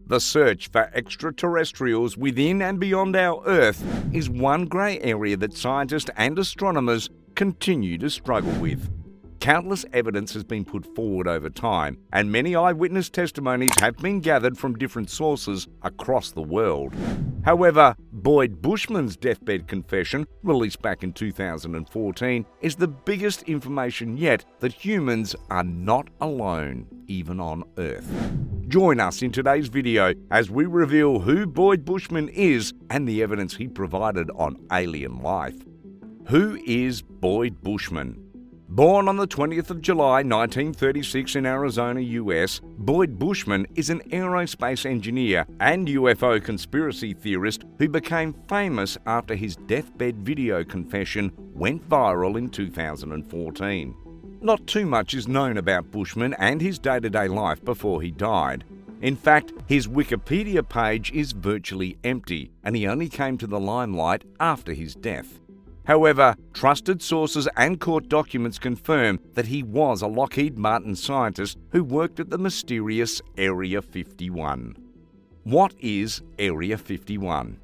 The search for extraterrestrials within and beyond our Earth is one grey area that scientists and astronomers continue to struggle with. Countless evidence has been put forward over time, and many eyewitness testimonies have been gathered from different sources across the world. However, Boyd Bushman's deathbed confession, released back in 2014, is the biggest information yet that humans are not alone, even on Earth. Join us in today's video as we reveal who Boyd Bushman is and the evidence he provided on alien life. Who is Boyd Bushman? Born on the 20th of July 1936 in Arizona, US, Boyd Bushman is an aerospace engineer and UFO conspiracy theorist who became famous after his deathbed video confession went viral in 2014. Not too much is known about Bushman and his day-to-day life before he died. In fact, his Wikipedia page is virtually empty, and he only came to the limelight after his death. However, trusted sources and court documents confirm that he was a Lockheed Martin scientist who worked at the mysterious Area 51. What is Area 51?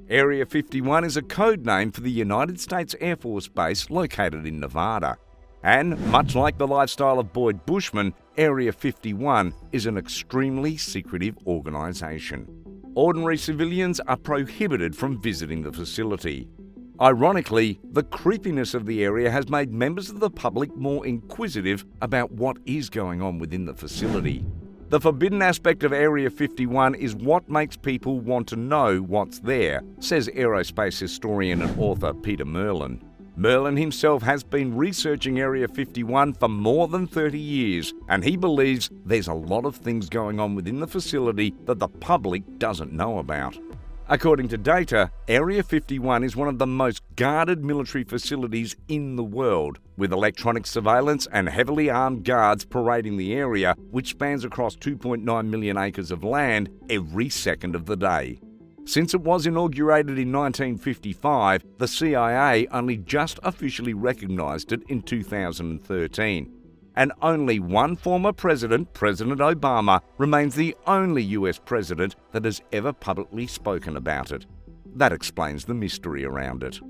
Area 51 is a code name for the United States Air Force Base located in Nevada. And much like the lifestyle of Boyd Bushman, Area 51 is an extremely secretive organization. Ordinary civilians are prohibited from visiting the facility. Ironically, the creepiness of the area has made members of the public more inquisitive about what is going on within the facility. The forbidden aspect of Area 51 is what makes people want to know what's there, says aerospace historian and author Peter Merlin. Merlin himself has been researching Area 51 for more than 30 years, and he believes there's a lot of things going on within the facility that the public doesn't know about. According to data, Area 51 is one of the most guarded military facilities in the world, with electronic surveillance and heavily armed guards parading the area, which spans across 2.9 million acres of land every second of the day. Since it was inaugurated in 1955, the CIA only just officially recognized it in 2013. And only one former president, President Obama, remains the only US president that has ever publicly spoken about it. That explains the mystery around it.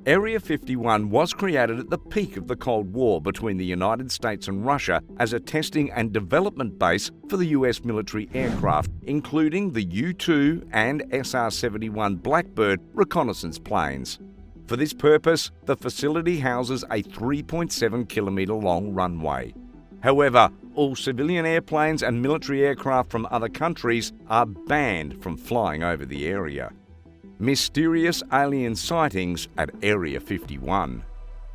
Area 51 was created at the peak of the Cold War between the United States and Russia as a testing and development base for the US military aircraft, including the U-2 and SR-71 Blackbird reconnaissance planes. For this purpose, the facility houses a 3.7-kilometre long runway. However, all civilian airplanes and military aircraft from other countries are banned from flying over the area. Mysterious alien sightings at Area 51.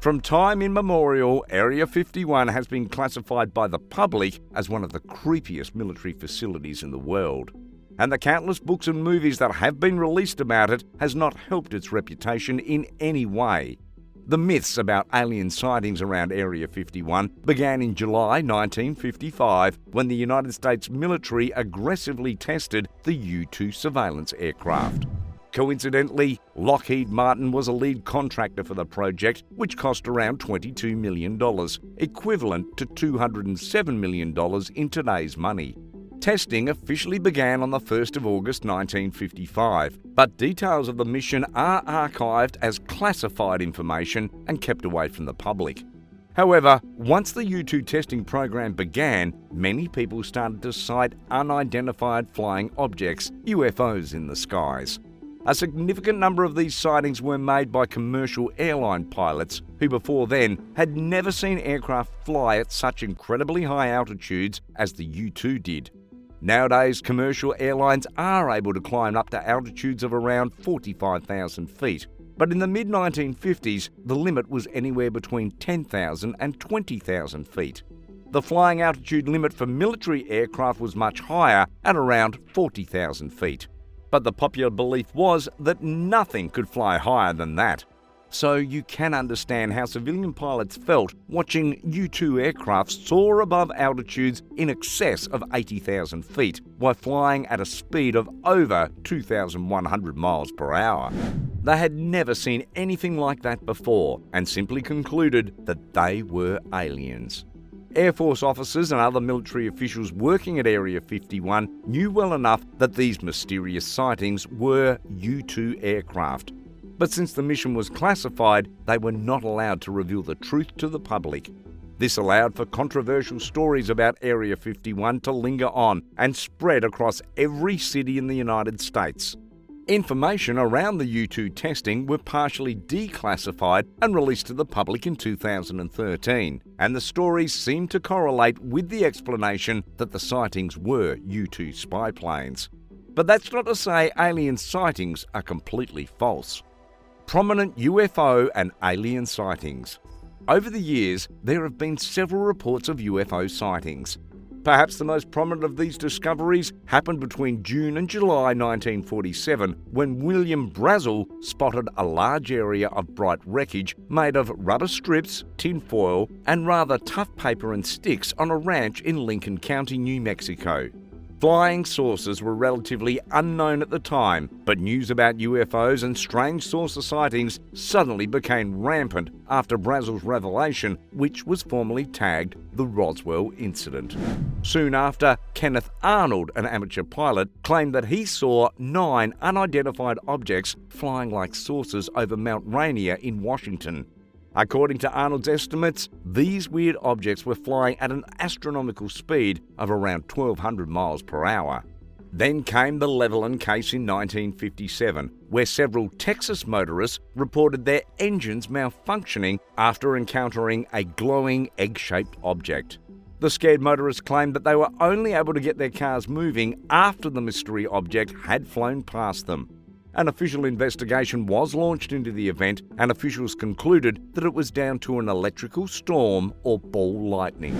From time immemorial, Area 51 has been classified by the public as one of the creepiest military facilities in the world. And the countless books and movies that have been released about it has not helped its reputation in any way. The myths about alien sightings around Area 51 began in July 1955 when the United States military aggressively tested the U-2 surveillance aircraft. Coincidentally, Lockheed Martin was a lead contractor for the project, which cost around $22 million, equivalent to $207 million in today's money. Testing officially began on the 1st of August 1955, but details of the mission are archived as classified information and kept away from the public. However, once the U-2 testing program began, many people started to sight unidentified flying objects, UFOs, in the skies. A significant number of these sightings were made by commercial airline pilots who before then had never seen aircraft fly at such incredibly high altitudes as the U-2 did. Nowadays, commercial airlines are able to climb up to altitudes of around 45,000 feet, but in the mid-1950s, the limit was anywhere between 10,000 and 20,000 feet. The flying altitude limit for military aircraft was much higher at around 40,000 feet. But the popular belief was that nothing could fly higher than that. So you can understand how civilian pilots felt watching U-2 aircraft soar above altitudes in excess of 80,000 feet while flying at a speed of over 2,100 miles per hour. They had never seen anything like that before and simply concluded that they were aliens. Air Force officers and other military officials working at Area 51 knew well enough that these mysterious sightings were U-2 aircraft. But since the mission was classified, they were not allowed to reveal the truth to the public. This allowed for controversial stories about Area 51 to linger on and spread across every city in the United States. Information around the U-2 testing were partially declassified and released to the public in 2013, and the stories seemed to correlate with the explanation that the sightings were U-2 spy planes. But that's not to say alien sightings are completely false. Prominent UFO and alien sightings. Over the years, there have been several reports of UFO sightings. Perhaps the most prominent of these discoveries happened between June and July 1947, when William Brazel spotted a large area of bright wreckage made of rubber strips, tinfoil, and rather tough paper and sticks on a ranch in Lincoln County, New Mexico. Flying saucers were relatively unknown at the time, but news about UFOs and strange saucer sightings suddenly became rampant after Brazel's revelation, which was formally tagged the Roswell Incident. Soon after, Kenneth Arnold, an amateur pilot, claimed that he saw 9 unidentified objects flying like saucers over Mount Rainier in Washington. According to Arnold's estimates, these weird objects were flying at an astronomical speed of around 1,200 miles per hour. Then came the Levelland case in 1957, where several Texas motorists reported their engines malfunctioning after encountering a glowing egg-shaped object. The scared motorists claimed that they were only able to get their cars moving after the mystery object had flown past them. An official investigation was launched into the event, and officials concluded that it was down to an electrical storm or ball lightning.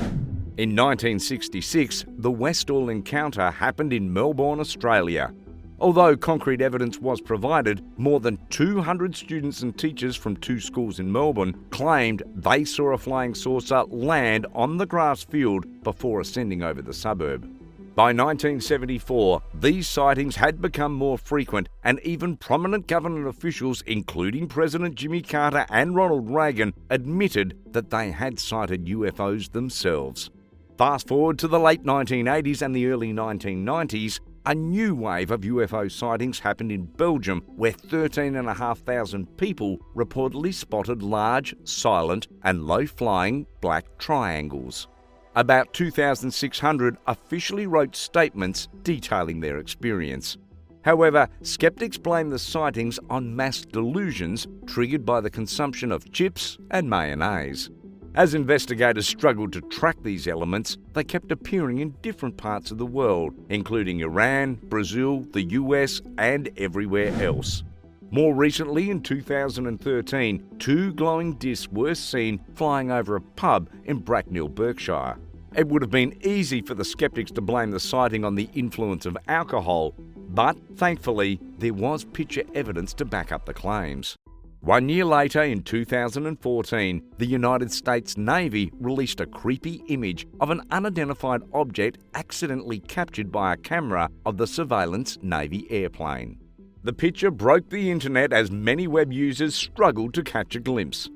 In 1966, the Westall encounter happened in Melbourne, Australia. Although concrete evidence was provided, more than 200 students and teachers from 2 schools in Melbourne claimed they saw a flying saucer land on the grass field before ascending over the suburb. By 1974, these sightings had become more frequent, and even prominent government officials, including President Jimmy Carter and Ronald Reagan, admitted that they had sighted UFOs themselves. Fast forward to the late 1980s and the early 1990s, a new wave of UFO sightings happened in Belgium, where 13,500 people reportedly spotted large, silent, and low-flying black triangles. About 2,600 officially wrote statements detailing their experience. However, skeptics blame the sightings on mass delusions triggered by the consumption of chips and mayonnaise. As investigators struggled to track these elements, they kept appearing in different parts of the world, including Iran, Brazil, the US, and everywhere else. More recently, in 2013, 2 glowing discs were seen flying over a pub in Bracknell, Berkshire. It would have been easy for the skeptics to blame the sighting on the influence of alcohol, but thankfully, there was picture evidence to back up the claims. 1 year later, in 2014, the United States Navy released a creepy image of an unidentified object accidentally captured by a camera of the surveillance Navy airplane. The picture broke the internet as many web users struggled to catch a glimpse.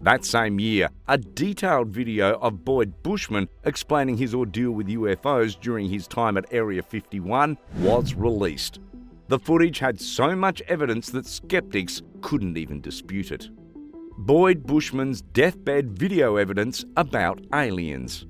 That same year, a detailed video of Boyd Bushman explaining his ordeal with UFOs during his time at Area 51 was released. The footage had so much evidence that skeptics couldn't even dispute it. Boyd Bushman's deathbed video evidence about aliens.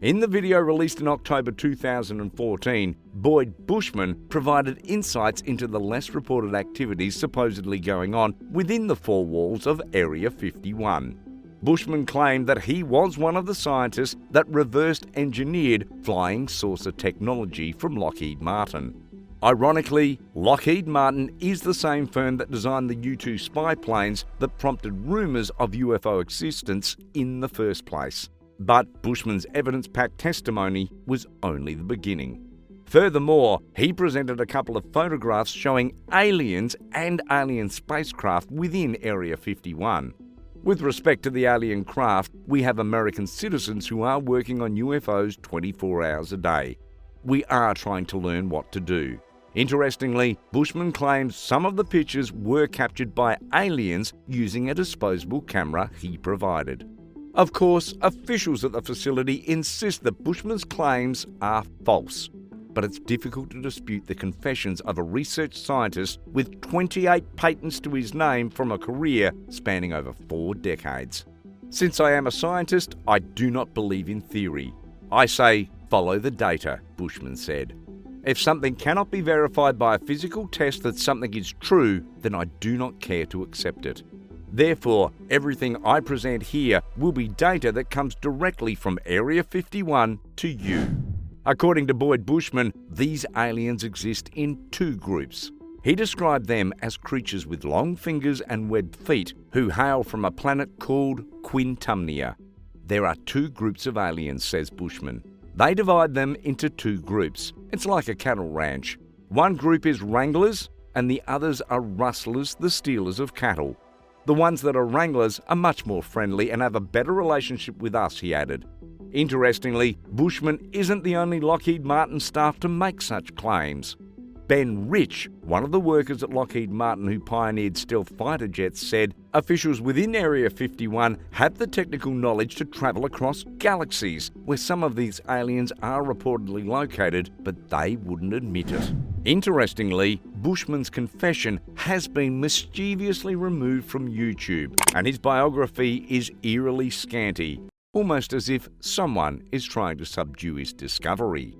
In the video released in October 2014, Boyd Bushman provided insights into the less reported activities supposedly going on within the 4 walls of Area 51. Bushman claimed that he was one of the scientists that reversed engineered flying saucer technology from Lockheed Martin. Ironically, Lockheed Martin is the same firm that designed the U-2 spy planes that prompted rumours of UFO existence in the first place. But Bushman's evidence-packed testimony was only the beginning. Furthermore, he presented a couple of photographs showing aliens and alien spacecraft within Area 51. With respect to the alien craft, we have American citizens who are working on UFOs 24 hours a day. We are trying to learn what to do. Interestingly, Bushman claims some of the pictures were captured by aliens using a disposable camera he provided. Of course, officials at the facility insist that Bushman's claims are false, but it's difficult to dispute the confessions of a research scientist with 28 patents to his name from a career spanning over 4 decades. Since I am a scientist, I do not believe in theory. I say, follow the data, Bushman said. If something cannot be verified by a physical test that something is true, then I do not care to accept it. Therefore, everything I present here will be data that comes directly from Area 51 to you. According to Boyd Bushman, these aliens exist in 2 groups. He described them as creatures with long fingers and webbed feet who hail from a planet called Quintumnia. There are 2 groups of aliens, says Bushman. They divide them into 2 groups. It's like a cattle ranch. One group is wranglers and the others are rustlers, the stealers of cattle. The ones that are wranglers are much more friendly and have a better relationship with us, he added. Interestingly, Bushman isn't the only Lockheed Martin staff to make such claims. Ben Rich, one of the workers at Lockheed Martin who pioneered stealth fighter jets, said officials within Area 51 have the technical knowledge to travel across galaxies, where some of these aliens are reportedly located, but they wouldn't admit it. Interestingly, Bushman's confession has been mischievously removed from YouTube, and his biography is eerily scanty, almost as if someone is trying to subdue his discovery.